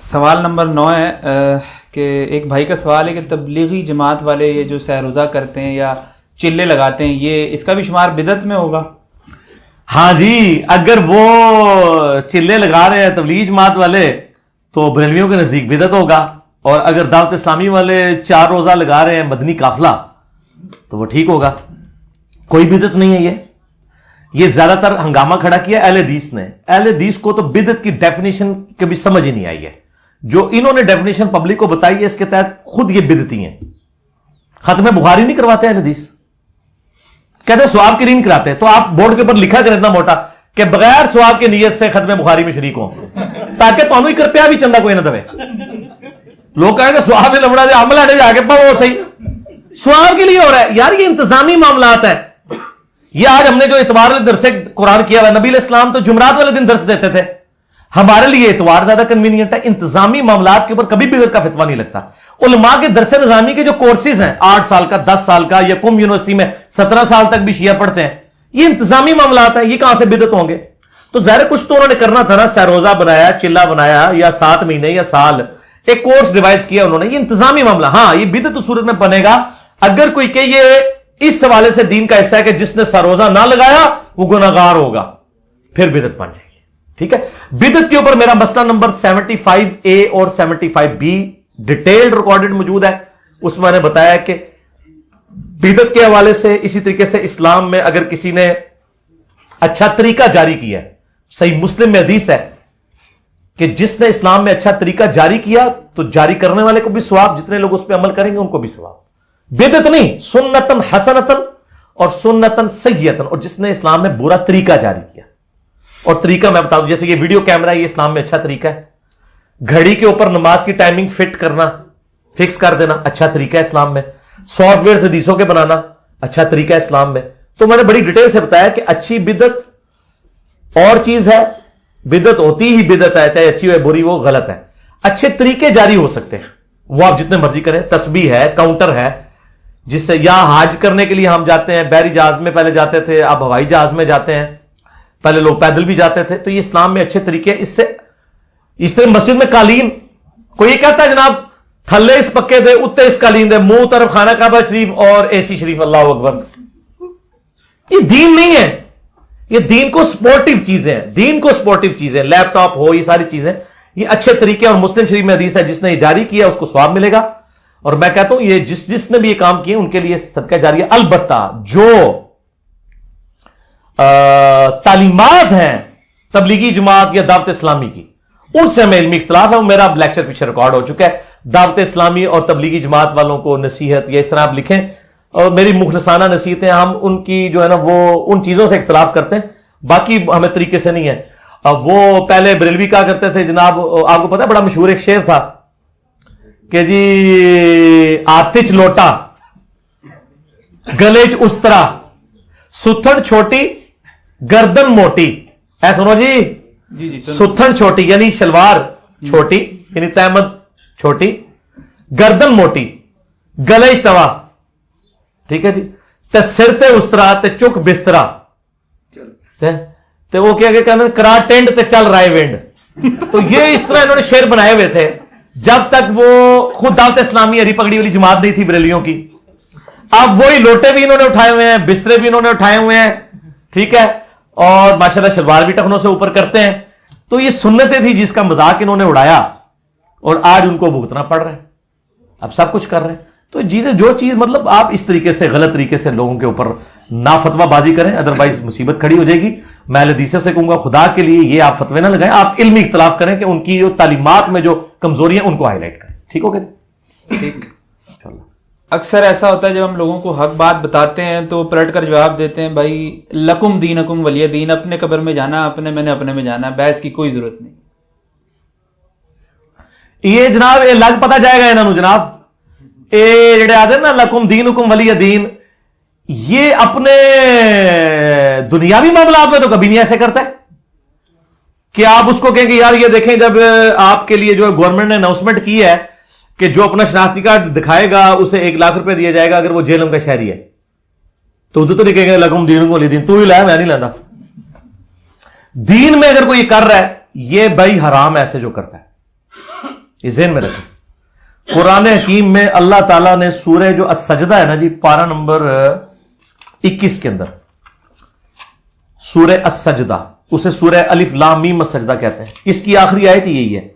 سوال نمبر 9 ہے کہ ایک بھائی کا سوال ہے کہ تبلیغی جماعت والے یہ جو سحر روزہ کرتے ہیں یا چلے لگاتے ہیں، یہ اس کا بھی شمار بدعت میں ہوگا؟ ہاں جی، اگر وہ چلے لگا رہے ہیں تبلیغی جماعت والے تو بریلویوں کے نزدیک بدعت ہوگا، اور اگر دعوت اسلامی والے 4 روزہ لگا رہے ہیں مدنی قافلہ تو وہ ٹھیک ہوگا، کوئی بدعت نہیں ہے۔ یہ زیادہ تر ہنگامہ کھڑا کیا اہل حدیث نے۔ اہل حدیث کو تو بدعت کی ڈیفینیشن کبھی سمجھ ہی نہیں آئی ہے، جو انہوں نے ڈیفینیشن پبلک کو بتائی ہے اس کے تحت خود یہ بدعتی ہیں۔ ختم بخاری نہیں کرواتے اہل حدیث، کہتے ہیں ثواب کے لیے نہیں کراتے، تو آپ بورڈ کے اوپر لکھا کریں اتنا موٹا کہ بغیر ثواب کی نیت سے ختم بخاری میں شریک ہوں، تاکہ تو ہی کرپیا بھی چندہ کوئی نہ دے۔ لوگ کہیں گے ثواب لمڑا دے عمل ہٹے جا کے پڑھو تھے، ثواب کے لیے ہو رہا ہے یار، یہ انتظامی معاملات ہے۔ یہ آج ہم نے جو اتوار والے درس قرآن کیا ہوا ہے، نبی علیہ السلام تو جمعرات والے دن درس دیتے تھے، ہمارے لیے اتوار زیادہ کنوینئنٹ ہے۔ انتظامی معاملات کے اوپر کبھی بدعت کا فتویٰ نہیں لگتا۔ علماء کے درس نظامی کے جو کورسز ہیں 8 سال کا 10 سال کا، یا قم یونیورسٹی میں 17 سال تک بھی شیعہ پڑھتے ہیں، یہ انتظامی معاملات ہیں، یہ کہاں سے بدعت ہوں گے؟ تو ظاہر کچھ تو انہوں نے کرنا تھا نا، سہروزہ بنایا، چلہ بنایا، یا 7 مہینے یا سال ایک کورس ڈیوائز کیا انہوں نے، یہ انتظامی معاملہ۔ ہاں یہ بدعت اس صورت میں بنے گا اگر کوئی کہ یہ اس حوالے سے دین کا حصہ ہے کہ جس نے سہروزہ نہ لگایا وہ گناہگار ہوگا، پھر بدعت بن جائے گی۔ ٹھیک ہے، بدعت کے اوپر میرا مسئلہ نمبر 75A اور 75B ڈیٹیلڈ ریکارڈڈ موجود ہے، اس میں نے بتایا کہ بدعت کے حوالے سے اسی طریقے سے اسلام میں اگر کسی نے اچھا طریقہ جاری کیا ہے، صحیح مسلم میں حدیث ہے کہ جس نے اسلام میں اچھا طریقہ جاری کیا تو جاری کرنے والے کو بھی ثواب، جتنے لوگ اس پہ عمل کریں گے ان کو بھی ثواب۔ بدعت نہیں، سنتن حسنتن اور سنتن سیئتن، اور جس نے اسلام میں برا طریقہ جاری کیا، اور طریقہ میں بتا دوں، جیسے یہ ویڈیو کیمرہ ہے، یہ اسلام میں اچھا طریقہ ہے۔ گھڑی کے اوپر نماز کی ٹائمنگ فٹ کرنا، فکس کر دینا، اچھا طریقہ ہے اسلام میں۔ سافٹ ویئر حدیثوں کے بنانا، اچھا طریقہ ہے اسلام میں۔ تو میں نے بڑی ڈیٹیل سے بتایا کہ اچھی بدعت اور چیز ہے، بدعت ہوتی ہی بدعت ہے، چاہے اچھی ہو بری وہ غلط ہے۔ اچھے طریقے جاری ہو سکتے ہیں، وہ آپ جتنے مرضی کریں، تسبیح ہے، کاؤنٹر ہے، جس سے یا حج کرنے کے لیے ہم جاتے ہیں، بحری جہاز میں پہلے جاتے تھے، اب ہوائی جہاز میں جاتے ہیں، پہلے لوگ پیدل بھی جاتے تھے، تو یہ اسلام میں اچھے طریقے۔ اس سے مسجد میں قالین، کوئی یہ کہتا ہے جناب تھلے اس پکے دے اتے اس قالین دے، منہ طرف خانہ کعبہ شریف اور اے سی شریف، اللہ اکبر، یہ دین نہیں ہے۔ یہ دین کو سپورٹیو چیزیں ہیں، دین کو سپورٹیو چیزیں، لیپ ٹاپ ہو، یہ ساری چیزیں، یہ اچھے طریقے، اور مسلم شریف میں حدیث ہے جس نے یہ جاری کیا اس کو ثواب ملے گا۔ اور میں کہتا ہوں یہ جس نے بھی یہ کام کیے ان کے لیے صدقہ جاریہ۔ البتہ جو تعلیمات ہیں تبلیغی جماعت یا دعوت اسلامی کی، ان سے ہمیں علمی اختلاف ہے، وہ میرا لیکچر پیچھے ریکارڈ ہو چکا ہے۔ دعوت اسلامی اور تبلیغی جماعت والوں کو نصیحت یا اس طرح آپ لکھیں، اور میری مخلصانہ نصیحتیں، ہم ان کی جو ہے نا وہ ان چیزوں سے اختلاف کرتے ہیں، باقی ہمیں طریقے سے نہیں ہے۔ وہ پہلے بریلوی کہا کرتے تھے جناب، آپ کو پتا ہے بڑا مشہور ایک شعر تھا کہ جی آتچ لوٹا گلیچ استرا ستھڑ چھوٹی گردن موٹی، ہے سنو جی، ستھڑ چھوٹی یعنی شلوار چھوٹی یعنی تہمت چھوٹی، گردن موٹی، گلیچ توا، ٹھیک ہے جی، تے سر تے استرا تے چک بسترا، تے وہ کیا کہ کرا ٹینڈ تے چل رائے وینڈ۔ تو یہ اس طرح انہوں نے شعر بنائے ہوئے تھے جب تک وہ خود دعوت اسلامی ہری پگڑی والی جماعت نہیں تھی بریلیوں کی۔ اب وہی لوٹے بھی انہوں نے اٹھائے ہوئے ہیں، بسترے بھی انہوں نے اٹھائے ہوئے ہیں، ٹھیک ہے، اور ماشاءاللہ شلوار بھی ٹخنوں سے اوپر کرتے ہیں۔ تو یہ سنتیں تھی جس کا مذاق انہوں نے اڑایا، اور آج ان کو بھگتنا پڑ رہا ہے، اب سب کچھ کر رہے ہیں۔ تو جو چیز مطلب آپ اس طریقے سے غلط طریقے سے لوگوں کے اوپر نہ فتویٰ بازی کریں، ادروائز مصیبت کھڑی ہو جائے گی۔ میں اہل حدیث سے کہوں گا خدا کے لیے یہ آپ فتوے نہ لگائیں، آپ علمی اختلاف کریں کہ ان کی جو تعلیمات میں جو کمزوری ہیں ان کو ہائی لائٹ کریں۔ ٹھیک ہو گیا؟ ٹھیک۔ اکثر ایسا ہوتا ہے جب ہم لوگوں کو حق بات بتاتے ہیں تو پلٹ کر جواب دیتے ہیں بھائی لکم دینکم ولی دین، اپنے قبر میں جانا میں نے اپنے میں جانا، بحث کی کوئی ضرورت نہیں۔ یہ جناب یہ لگ پتا جائے گا انہوں نے جناب، یہ جڑے آتے ہیں نا لکم دینکم ولی دین، یہ اپنے دنیاوی معاملات میں تو کبھی نہیں ایسے کرتا ہے کہ آپ اس کو کہیں کہ یار یہ دیکھیں جب آپ کے لیے جو گورنمنٹ نے اناؤنسمنٹ کی ہے کہ جو اپنا شناختی کارڈ دکھائے گا اسے 1 لاکھ روپے دیا جائے گا اگر وہ جیلم کا شہری ہے، تو نہیں کہیں گے لکم دینکم ولی دین، تو ہی لایا میں نہیں لاتا۔ دین میں اگر کوئی کر رہا ہے یہ بھائی حرام ایسے جو کرتا ہے، یہ ذہن میں رکھیں. قرآن حکیم میں اللہ تعالیٰ نے سورہ جو السجدہ ہے نا جی، پارہ نمبر 21 کے اندر سورہ السجدہ، اسے سورہ الف لام میم السجدہ کہتے ہیں. اس کی آخری آیت یہی ہے،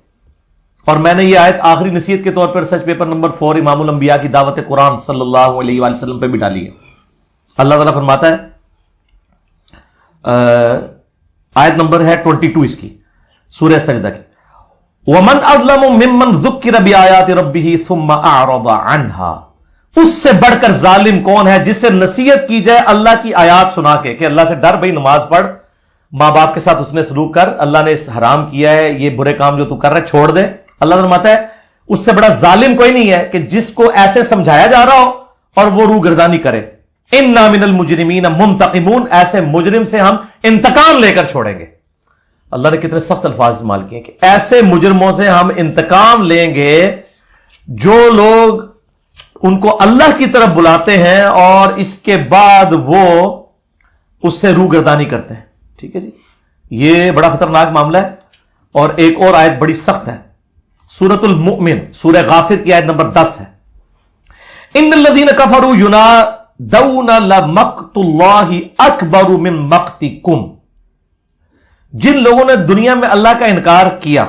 اور میں نے یہ آیت آخری نصیحت کے طور پر سرچ پیپر نمبر 4 امام الانبیاء کی دعوت قرآن صلی اللہ علیہ وآلہ وسلم پہ بھی ڈالی ہے. اللہ تعالیٰ فرماتا ہے، آیت نمبر ہے 22 اس کی، سورہ سجدہ کی، وَمَنْ أَظْلَمُ مِمَّنْ ذُكِّرَ بِآيَاتِ رَبِّهِ ثُمَّ أَعْرَضَ عَنْهَا. اس سے بڑھ کر ظالم کون ہے جس سے نصیحت کی جائے اللہ کی آیات سنا کے کہ اللہ سے ڈر، بھئی نماز پڑھ، ماں باپ کے ساتھ اس نے سلوک کر، اللہ نے اس حرام کیا ہے، یہ برے کام جو تو کر رہا ہے چھوڑ دے. اللہ فرماتا ہے اس سے بڑا ظالم کوئی نہیں ہے کہ جس کو ایسے سمجھایا جا رہا ہو اور وہ روح گردانی کرے. اِنَّا مِنَ الْمُجْرِمِينَ مُنْتَقِمُونَ، ایسے مجرم سے ہم انتقام لے کر چھوڑیں گے. اللہ نے کتنے سخت الفاظ استعمال کیے کہ ایسے مجرموں سے ہم انتقام لیں گے جو لوگ ان کو اللہ کی طرف بلاتے ہیں اور اس کے بعد وہ اس سے روح گردانی کرتے ہیں. ٹھیک ہے جی، یہ بڑا خطرناک معاملہ ہے. اور ایک اور آیت بڑی سخت ہے، سورۃ المؤمن، سورہ غافر کی آیت نمبر 10 ہے، ان الذین کفروا ینادون لمقت اللہ اکبر من مقتکم. جن لوگوں نے دنیا میں اللہ کا انکار کیا،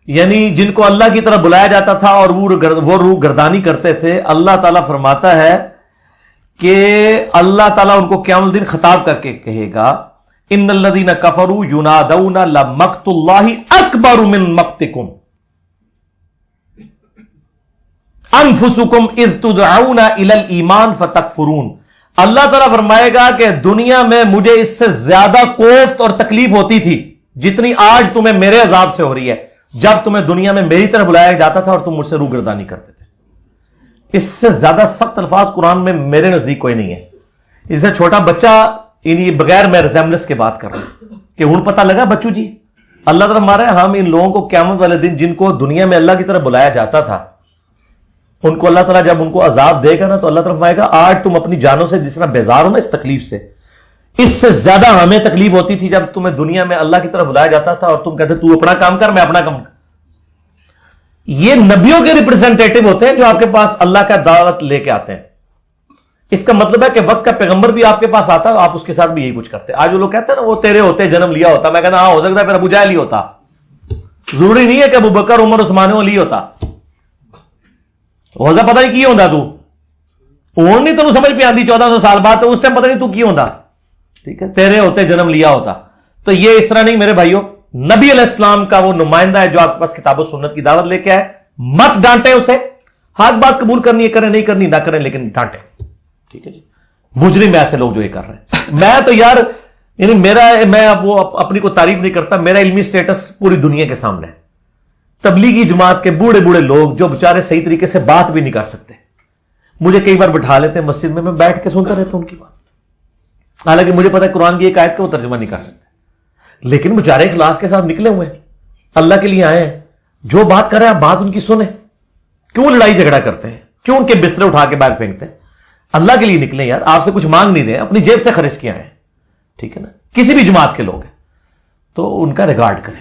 یعنی جن کو اللہ کی طرف بلایا جاتا تھا اور وہ روح گردانی کرتے تھے، اللہ تعالیٰ فرماتا ہے کہ اللہ تعالیٰ ان کو قیامت الدین خطاب کر کے کہے گا، ان الذین کفروا ینادون لمقت اللہ اکبر من مقتکم انفسکم اذ تدعون الی الایمان فتکفرون. اللہ تعالیٰ فرمائے گا کہ دنیا میں مجھے اس سے زیادہ کوفت اور تکلیف ہوتی تھی جتنی آج تمہیں میرے عذاب سے ہو رہی ہے، جب تمہیں دنیا میں میری طرف بلایا جاتا تھا اور تم مجھ سے روح گردانی کرتے تھے. اس سے زیادہ سخت الفاظ قرآن میں میرے نزدیک کوئی نہیں ہے. اس سے چھوٹا بچہ، بغیر میں ریزیمبلنس کے بات کر رہا ہوں کہ ہوں پتہ لگا بچو جی، اللہ تعالیٰ ہمارا ہم ان لوگوں کو قیامت والے دن جن کو دنیا میں اللہ کی طرف بلایا جاتا تھا، ان کو اللہ تعالیٰ جب ان کو عذاب دے گا نا تو اللہ تعالیٰ فرمائے گا آج تم اپنی جانوں سے جس طرح بیزار ہو نا اس تکلیف سے، اس سے زیادہ ہمیں تکلیف ہوتی تھی جب تمہیں دنیا میں اللہ کی طرف بلایا جاتا تھا اور تم کہتے تو اپنا کام کر، میں اپنا کام کر. یہ نبیوں کے ریپرزینٹیٹو ہوتے ہیں جو آپ کے پاس اللہ کا دعوت لے کے آتے ہیں. اس کا مطلب ہے کہ وقت کا پیغمبر بھی آپ کے پاس آتا ہے، آپ اس کے ساتھ بھی یہی کچھ کرتے. آج وہ لوگ کہتے ہیں نا وہ تیرے ہوتے جنم لیا ہوتا، میں کہنا ہاں ہو سکتا ہے پھر ابو جہل ہی ہوتا، ضروری نہیں ہے کہ ابو بکر عمر عثمان علی ہوتا. ہو پتہ نہیں کی ہوتا تو ہوں نہیں تو سمجھ پہ آتی 1400 سال بعد، تو اس ٹائم پتہ نہیں تو کی ہوتا. ٹھیک ہے، تیرے ہوتے جنم لیا ہوتا. تو یہ اس طرح نہیں میرے بھائیوں. نبی علیہ السلام کا وہ نمائندہ ہے جو آپ کے پاس کتاب و سنت کی دعوت لے کے آئے. مت ڈانٹے اسے، ہاتھ بات قبول کرنی ہے کریں، نہیں کرنی نہ کریں، لیکن ڈانٹے. ٹھیک ہے جی، مجرم ایسے لوگ جو یہ کر رہے ہیں. میں تو یار یعنی میں وہ اپنی کو تعریف نہیں کرتا، میرا علمی سٹیٹس پوری دنیا کے سامنے ہے. تبلیغی جماعت کے بوڑھے بوڑھے لوگ جو بےچارے صحیح طریقے سے بات بھی نہیں کر سکتے، مجھے کئی بار بٹھا لیتے ہیں مسجد میں بیٹھ کے سنتا رہتا ہوں ان کی بات. حالانکہ مجھے پتا ہے قرآن کی ایک آیت کا وہ ترجمہ نہیں کر سکتے، لیکن بےچارے اخلاص کے ساتھ نکلے ہوئے ہیں، اللہ کے لیے آئے ہیں. جو بات کر رہے ہیں آپ بات ان کی سنیں. کیوں لڑائی جھگڑا کرتے ہیں؟ کیوں ان کے بسترے اٹھا کے باہر پھینکتے ہیں؟ اللہ کے لیے نکلے یار، آپ سے کچھ مانگ نہیں رہے، اپنی جیب سے خرچ کیا ہے. ٹھیک ہے نا، کسی بھی جماعت کے لوگ ہیں تو ان کا ریگارڈ کریں.